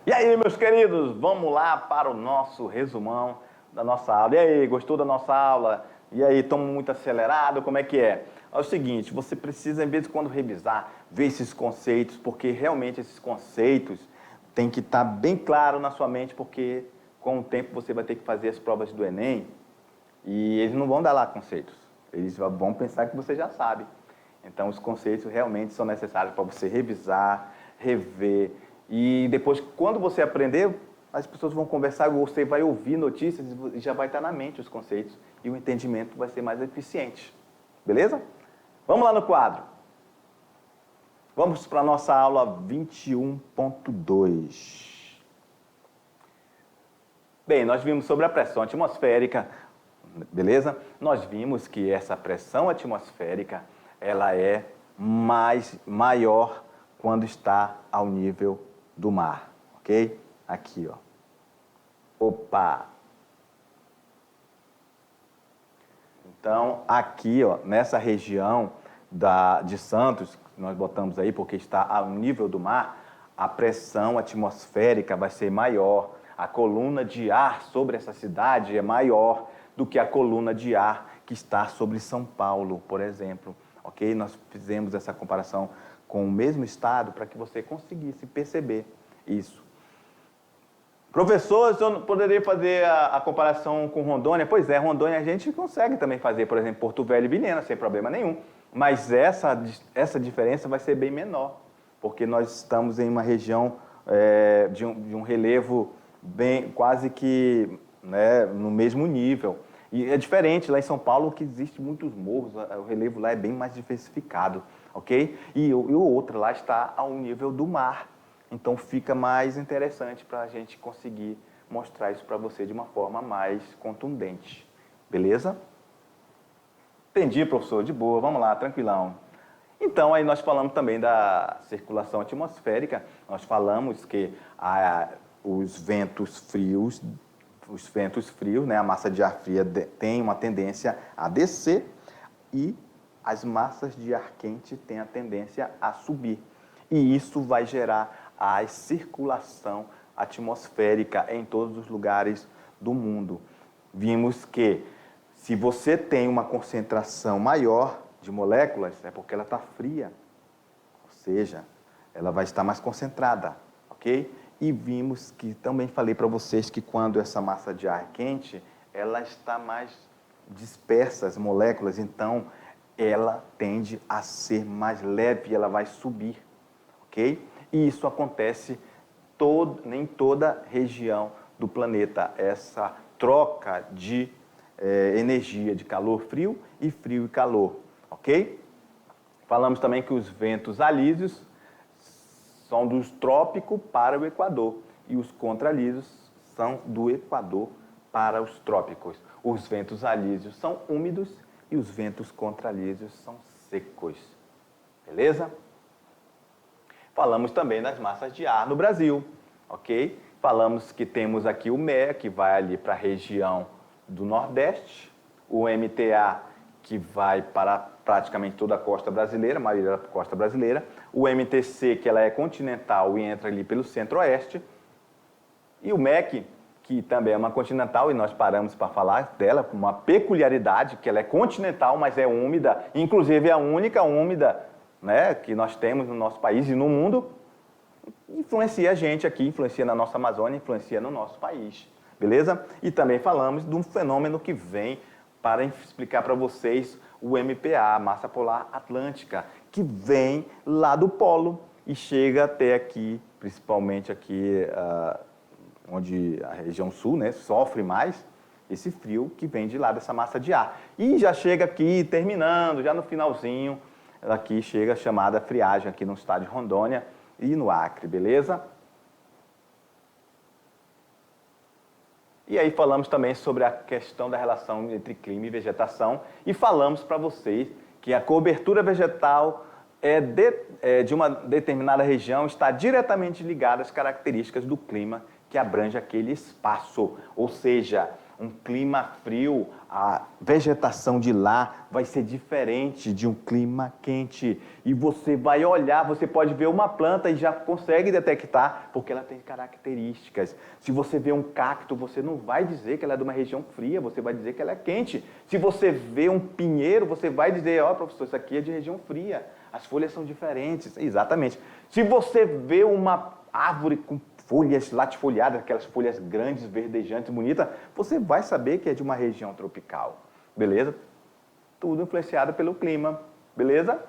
E aí, meus queridos, vamos lá para o nosso resumão da nossa aula. E aí, gostou da nossa aula? E aí, estamos muito acelerado? Como é que é? É o seguinte, você precisa, em vez de quando revisar, ver esses conceitos, porque realmente esses conceitos têm que estar bem claro na sua mente, porque com o tempo você vai ter que fazer as provas do Enem e eles não vão dar lá conceitos. Eles vão pensar que você já sabe. Então, os conceitos realmente são necessários para você revisar, rever. E depois, quando você aprender, as pessoas vão conversar, você vai ouvir notícias e já vai estar na mente os conceitos. E o entendimento vai ser mais eficiente. Beleza? Vamos lá no quadro. Vamos para a nossa aula 21.2. Bem, nós vimos sobre a pressão atmosférica, beleza? Nós vimos que essa pressão atmosférica, ela é maior quando está ao nível do mar, ok? Aqui, ó. Opa! Então, aqui, ó, nessa região de Santos, nós botamos aí porque está ao nível do mar, a pressão atmosférica vai ser maior. A coluna de ar sobre essa cidade é maior do que a coluna de ar que está sobre São Paulo, por exemplo. Ok? Nós fizemos essa comparação com o mesmo estado para que você conseguisse perceber isso. Professor, eu poderia fazer a comparação com Rondônia? Pois é, Rondônia a gente consegue também fazer, por exemplo, Porto Velho e Vilhena, sem problema nenhum. Mas essa diferença vai ser bem menor, porque nós estamos em uma região de um relevo bem, quase que no mesmo nível. E é diferente lá em São Paulo, que existe muitos morros, o relevo lá é bem mais diversificado, ok? E o outro lá está ao nível do mar. Então fica mais interessante para a gente conseguir mostrar isso para você de uma forma mais contundente. Beleza? Entendi, professor, de boa, vamos lá, tranquilão. Então, aí nós falamos também da circulação atmosférica, nós falamos que os ventos frios, né, a massa de ar fria tem uma tendência a descer e as massas de ar quente têm a tendência a subir. E isso vai gerar a circulação atmosférica em todos os lugares do mundo. Vimos que se você tem uma concentração maior de moléculas, é porque ela está fria, ou seja, ela vai estar mais concentrada, ok? E vimos que, também falei para vocês que quando essa massa de ar quente, ela está mais dispersa, as moléculas, então ela tende a ser mais leve, ela vai subir, ok? E isso acontece em toda região do planeta, essa troca de energia de calor-frio e frio e calor, ok? Falamos também que os ventos alísios são do trópico para o Equador e os contralísios são do Equador para os trópicos. Os ventos alísios são úmidos e os ventos contralísios são secos, beleza? Falamos também das massas de ar no Brasil, ok? Falamos que temos aqui o MEA, que vai ali para a região do Nordeste, o MTA, que vai para praticamente toda a costa brasileira, a maioria da costa brasileira, o MTC, que ela é continental e entra ali pelo Centro-Oeste, e o MEC, que também é uma continental, e nós paramos para falar dela com uma peculiaridade, que ela é continental, mas é úmida, inclusive é a única úmida, né, que nós temos no nosso país e no mundo, influencia a gente aqui, influencia na nossa Amazônia, influencia no nosso país, beleza? E também falamos de um fenômeno que vem para explicar para vocês o MPA, a Massa Polar Atlântica, que vem lá do polo e chega até aqui, principalmente aqui onde a região sul, né, sofre mais esse frio que vem de lá dessa massa de ar. E já chega aqui, terminando, já no finalzinho, aqui chega a chamada friagem aqui no estado de Rondônia e no Acre, beleza? E aí falamos também sobre a questão da relação entre clima e vegetação e falamos para vocês que a cobertura vegetal de uma determinada região está diretamente ligada às características do clima que abrange aquele espaço. Ou seja, Um clima frio, a vegetação de lá vai ser diferente de um clima quente. E você vai olhar, você pode ver uma planta e já consegue detectar, porque ela tem características. Se você vê um cacto, você não vai dizer que ela é de uma região fria, você vai dizer que ela é quente. Se você vê um pinheiro, você vai dizer, ó, professor, isso aqui é de região fria. As folhas são diferentes. Exatamente. Se você vê uma árvore com folhas latifoliadas, aquelas folhas grandes, verdejantes, bonitas, você vai saber que é de uma região tropical, beleza? Tudo influenciado pelo clima, beleza?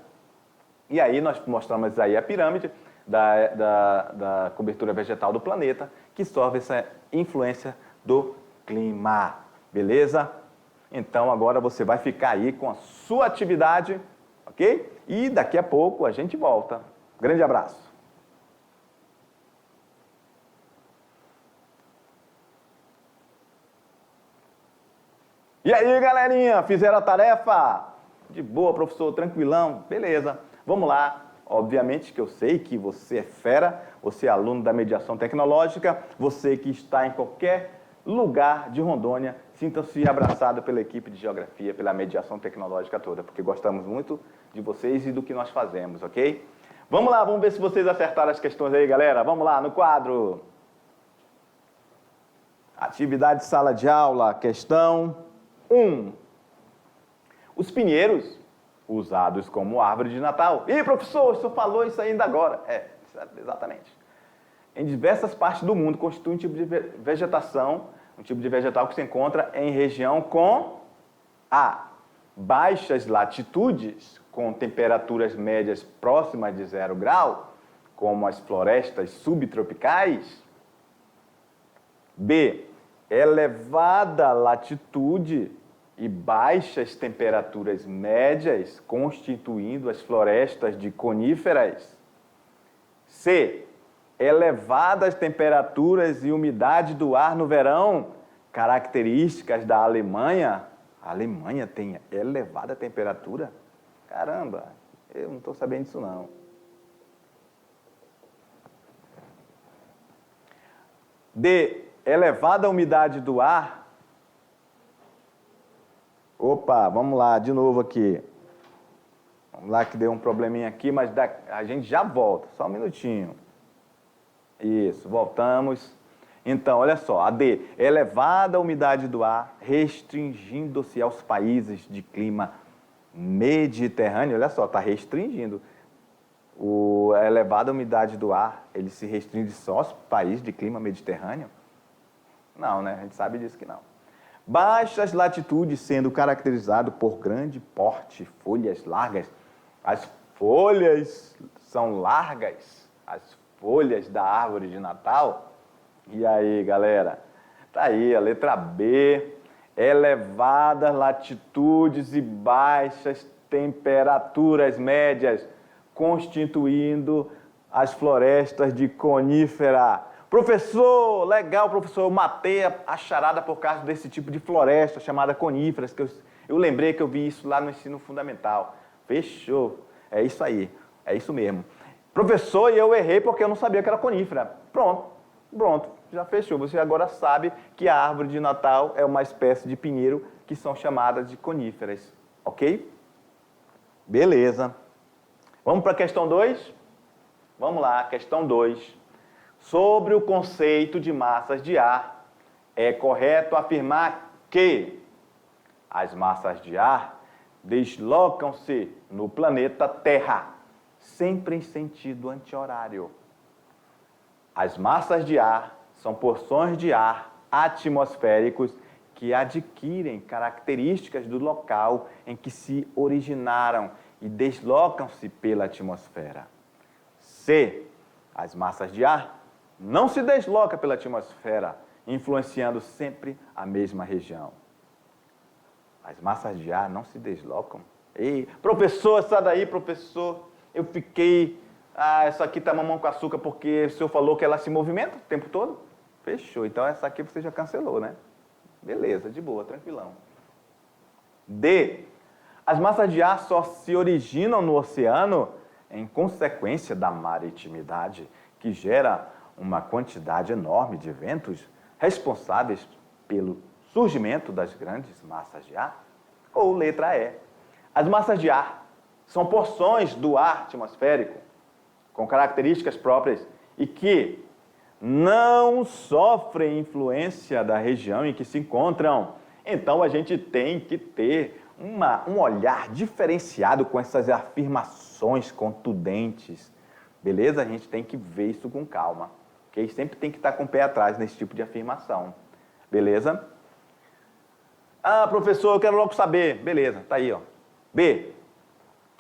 E aí nós mostramos aí a pirâmide da cobertura vegetal do planeta, que sofre essa influência do clima, beleza? Então agora você vai ficar aí com a sua atividade, ok? E daqui a pouco a gente volta. Grande abraço. E aí, galerinha, fizeram a tarefa? De boa, professor, tranquilão? Beleza, vamos lá. Obviamente que eu sei que você é fera, você é aluno da mediação tecnológica, você que está em qualquer lugar de Rondônia, sinta-se abraçado pela equipe de geografia, pela mediação tecnológica toda, porque gostamos muito de vocês e do que nós fazemos, ok? Vamos lá, vamos ver se vocês acertaram as questões aí, galera. Vamos lá, no quadro. Atividade sala de aula, questão 1. Os pinheiros, usados como árvore de Natal. Ih, professor, o senhor falou isso ainda agora. Exatamente. Em diversas partes do mundo, constitui um tipo de vegetação, um tipo de vegetal que se encontra em região com A. Baixas latitudes, com temperaturas médias próximas de 0 grau, como as florestas subtropicais. B. Elevada latitude e baixas temperaturas médias, constituindo as florestas de coníferas. C. Elevadas temperaturas e umidade do ar no verão, características da Alemanha. A Alemanha tem elevada temperatura? Caramba, eu não estou sabendo disso não. D. Elevada umidade do ar. Opa, vamos lá, de novo aqui. Vamos lá que deu um probleminha aqui, mas a gente já volta, só um minutinho. Isso, voltamos. Então, olha só, a D. Elevada umidade do ar, restringindo-se aos países de clima mediterrâneo. Olha só, está restringindo. A elevada umidade do ar, ele se restringe só aos países de clima mediterrâneo? Não, né? A gente sabe disso que não. Baixas latitudes sendo caracterizado por grande porte, folhas largas. As folhas são largas, as folhas da árvore de Natal. E aí, galera? Tá aí a letra B. Elevadas latitudes e baixas temperaturas médias, constituindo as florestas de conífera. Professor, legal, professor, eu matei a charada por causa desse tipo de floresta chamada coníferas, que eu lembrei que eu vi isso lá no ensino fundamental. Fechou, é isso aí, é isso mesmo. Professor, e eu errei porque eu não sabia que era conífera. Pronto, já fechou. Você agora sabe que a árvore de Natal é uma espécie de pinheiro que são chamadas de coníferas, ok? Beleza. Vamos para a questão 2? Vamos lá, questão 2. Sobre o conceito de massas de ar, é correto afirmar que as massas de ar deslocam-se no planeta Terra, sempre em sentido anti-horário. As massas de ar são porções de ar atmosféricos que adquirem características do local em que se originaram e deslocam-se pela atmosfera. C. As massas de ar não se deslocam pela atmosfera, influenciando sempre a mesma região. As massas de ar não se deslocam. Ei, professor, sai daí, professor. Eu fiquei... essa aqui tá mamão com açúcar porque o senhor falou que ela se movimenta o tempo todo? Fechou. Então essa aqui você já cancelou, né? Beleza, de boa, tranquilão. D. As massas de ar só se originam no oceano em consequência da maritimidade, que gera uma quantidade enorme de ventos responsáveis pelo surgimento das grandes massas de ar? Ou letra E, as massas de ar são porções do ar atmosférico com características próprias e que não sofrem influência da região em que se encontram. Então, a gente tem que ter um olhar diferenciado com essas afirmações contundentes. Beleza? A gente tem que ver isso com calma. Okay? Sempre tem que estar com o pé atrás nesse tipo de afirmação. Beleza? Ah, professor, eu quero logo saber. Beleza, tá aí, ó. B.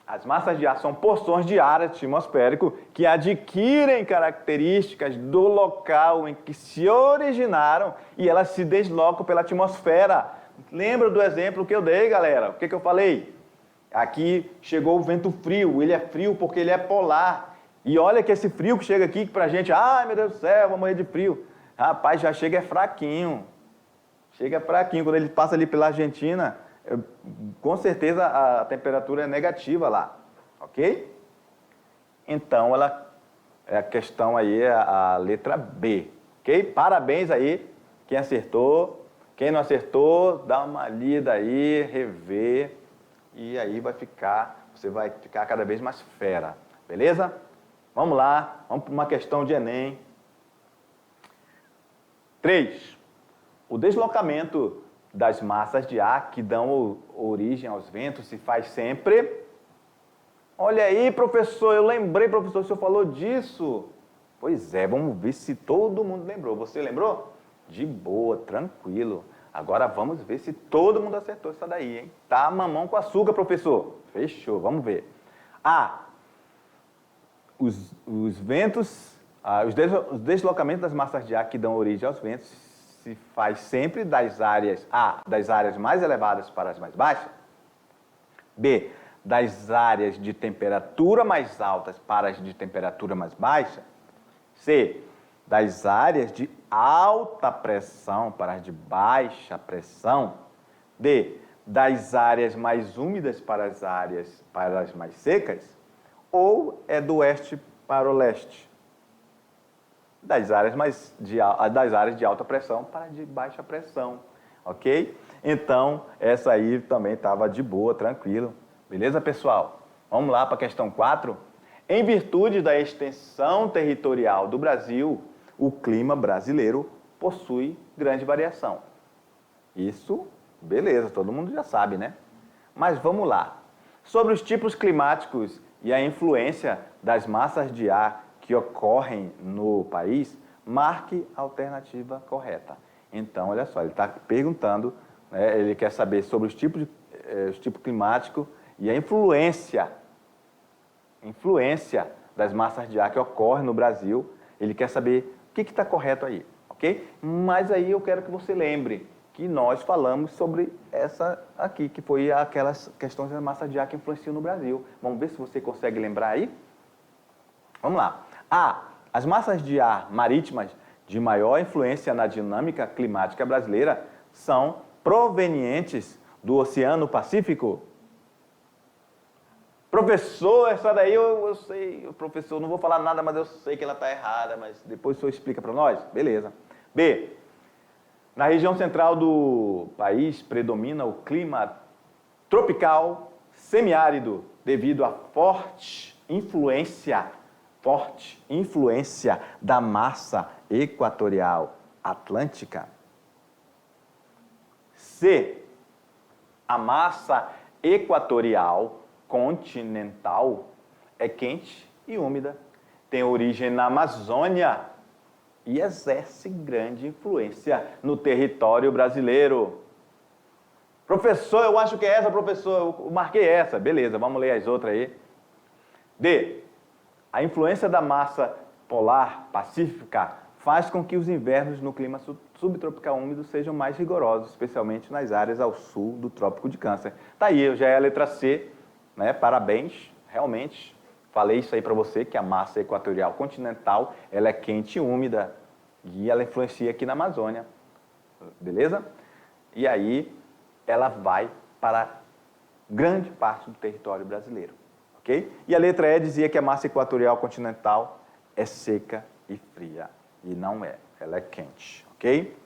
As massas de ar são porções de ar atmosférico que adquirem características do local em que se originaram e elas se deslocam pela atmosfera. Lembra do exemplo que eu dei, galera? O que eu falei? Aqui chegou o vento frio. Ele é frio porque ele é polar. E olha que esse frio que chega aqui pra gente, ai meu Deus do céu, vou morrer de frio. Rapaz, já chega fraquinho. Chega fraquinho. Quando ele passa ali pela Argentina, com certeza a temperatura é negativa lá, ok? Então, a questão aí é a letra B, ok? Parabéns aí, quem acertou. Quem não acertou, dá uma lida aí, rever, e aí você vai ficar cada vez mais fera, beleza? Vamos lá, vamos para uma questão de Enem. 3. O deslocamento das massas de ar que dão origem aos ventos se faz sempre... Olha aí, professor, eu lembrei, professor, o senhor falou disso. Pois é, vamos ver se todo mundo lembrou. Você lembrou? De boa, tranquilo. Agora vamos ver se todo mundo acertou essa daí, hein? Tá mamão com açúcar, professor. Fechou, vamos ver. A. Os ventos, os deslocamentos das massas de ar que dão origem aos ventos se faz sempre das áreas mais elevadas para as mais baixas. B, das áreas de temperatura mais altas para as de temperatura mais baixa. C, das áreas de alta pressão para as de baixa pressão. D, das áreas mais úmidas para as mais secas. Ou é do oeste para o leste? Das áreas de alta pressão para de baixa pressão, ok? Então, essa aí também estava de boa, tranquilo. Beleza, pessoal? Vamos lá para a questão 4. Em virtude da extensão territorial do Brasil, o clima brasileiro possui grande variação. Isso, beleza, todo mundo já sabe, né? Mas vamos lá. Sobre os tipos climáticos e a influência das massas de ar que ocorrem no país, marque a alternativa correta. Então, olha só, ele está perguntando, né, ele quer saber sobre os tipos climáticos e a influência das massas de ar que ocorrem no Brasil. Ele quer saber o que está correto aí, ok? Mas aí eu quero que você lembre que nós falamos sobre essa aqui, que foi aquelas questões da massa de ar que influenciam no Brasil. Vamos ver se você consegue lembrar aí? Vamos lá. A. As massas de ar marítimas de maior influência na dinâmica climática brasileira são provenientes do Oceano Pacífico. Professor, essa daí eu sei, professor, não vou falar nada, mas eu sei que ela está errada, mas depois o senhor explica para nós? Beleza. B. Na região central do país predomina o clima tropical semiárido devido à forte influência da massa equatorial atlântica. C. A massa equatorial continental é quente e úmida, tem origem na Amazônia e exerce grande influência no território brasileiro. Professor, eu acho que é essa, professor, eu marquei essa. Beleza, vamos ler as outras aí. D. A influência da massa polar pacífica faz com que os invernos no clima subtropical úmido sejam mais rigorosos, especialmente nas áreas ao sul do Trópico de Câncer. Tá aí, já é a letra C, né? Parabéns, realmente. Falei isso aí para você, que a massa equatorial continental, ela é quente e úmida e ela influencia aqui na Amazônia, beleza? E aí ela vai para grande parte do território brasileiro, ok? E a letra E dizia que a massa equatorial continental é seca e fria, e não é, ela é quente, ok?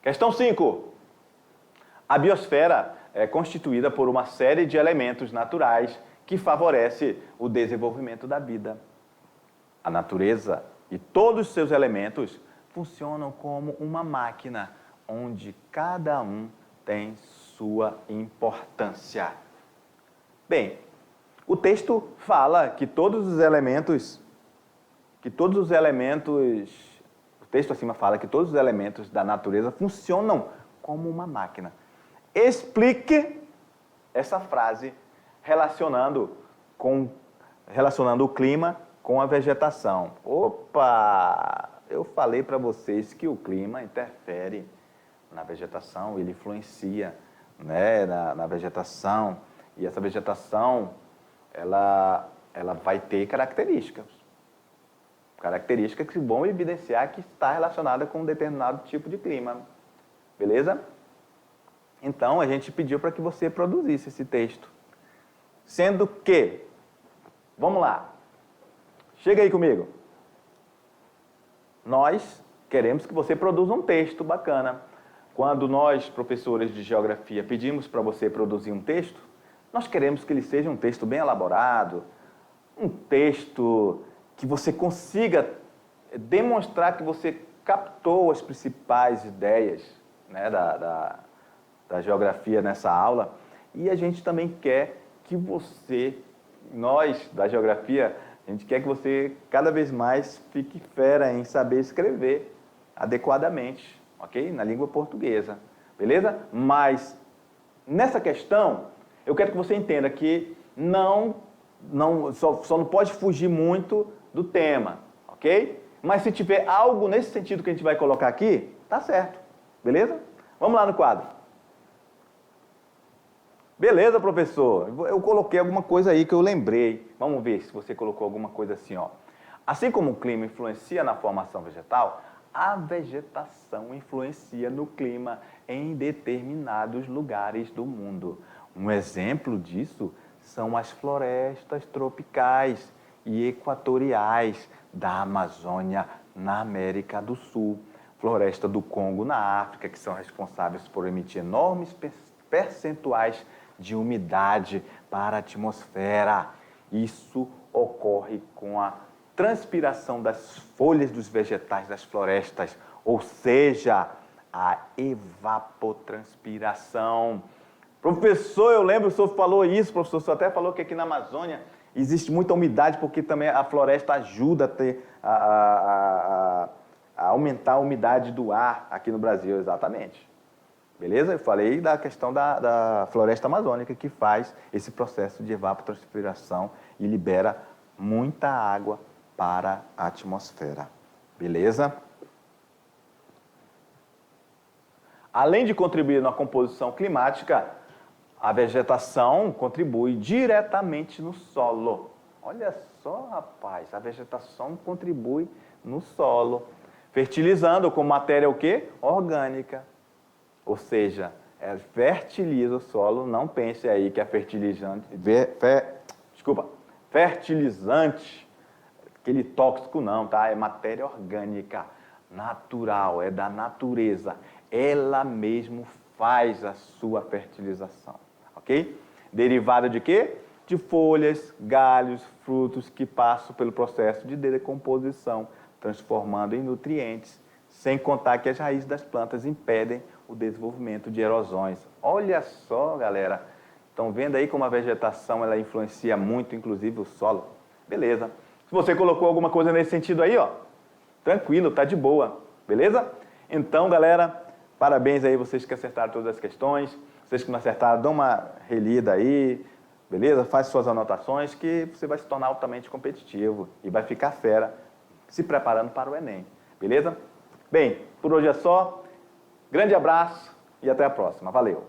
Questão 5. A biosfera é constituída por uma série de elementos naturais que favorece o desenvolvimento da vida. A natureza e todos os seus elementos funcionam como uma máquina, onde cada um tem sua importância. Bem, o texto fala que todos os elementos, o texto acima fala que todos os elementos da natureza funcionam como uma máquina. Explique essa frase relacionando o clima com a vegetação. Opa! Eu falei para vocês que o clima interfere na vegetação, ele influencia, né, na vegetação, e essa vegetação ela vai ter características que vão evidenciar que está relacionada com um determinado tipo de clima. Beleza? Então, a gente pediu para que você produzisse esse texto. Sendo que, vamos lá, chega aí comigo. Nós queremos que você produza um texto bacana. Quando nós, professores de geografia, pedimos para você produzir um texto, nós queremos que ele seja um texto bem elaborado, um texto que você consiga demonstrar que você captou as principais ideias, né, da geografia nessa aula. E a gente também quer que nós da geografia, a gente quer que você cada vez mais fique fera em saber escrever adequadamente, ok? Na língua portuguesa, beleza? Mas nessa questão, eu quero que você entenda que só não pode fugir muito do tema, ok? Mas se tiver algo nesse sentido que a gente vai colocar aqui, tá certo, beleza? Vamos lá no quadro. Beleza, professor? Eu coloquei alguma coisa aí que eu lembrei. Vamos ver se você colocou alguma coisa assim, ó. Assim como o clima influencia na formação vegetal, a vegetação influencia no clima em determinados lugares do mundo. Um exemplo disso são as florestas tropicais e equatoriais da Amazônia, na América do Sul, floresta do Congo, na África, que são responsáveis por emitir enormes percentuais de umidade para a atmosfera. Isso ocorre com a transpiração das folhas dos vegetais das florestas, ou seja, a evapotranspiração. Professor, eu lembro, o senhor falou isso, professor, o senhor até falou que aqui na Amazônia existe muita umidade, porque também a floresta ajuda a aumentar a umidade do ar aqui no Brasil, exatamente. Beleza? Eu falei da questão da floresta amazônica, que faz esse processo de evapotranspiração e libera muita água para a atmosfera. Beleza? Além de contribuir na composição climática, a vegetação contribui diretamente no solo. Olha só, rapaz, a vegetação contribui no solo, fertilizando com matéria o quê? Orgânica. Ou seja, fertiliza o solo. Não pense aí que é fertilizante, aquele tóxico não, tá? É matéria orgânica, natural, é da natureza. Ela mesmo faz a sua fertilização, ok? Derivada de quê? De folhas, galhos, frutos que passam pelo processo de decomposição, transformando em nutrientes, sem contar que as raízes das plantas impedem o desenvolvimento de erosões. Olha só, galera, estão vendo aí como a vegetação ela influencia muito, inclusive o solo? Beleza. Se você colocou alguma coisa nesse sentido aí, ó, tranquilo, tá de boa, beleza? Então, galera, parabéns aí vocês que acertaram todas as questões. Vocês que não acertaram, dão uma relida aí, beleza? Faz suas anotações que você vai se tornar altamente competitivo e vai ficar fera se preparando para o Enem, beleza? Bem, por hoje é só. Grande abraço e até a próxima. Valeu!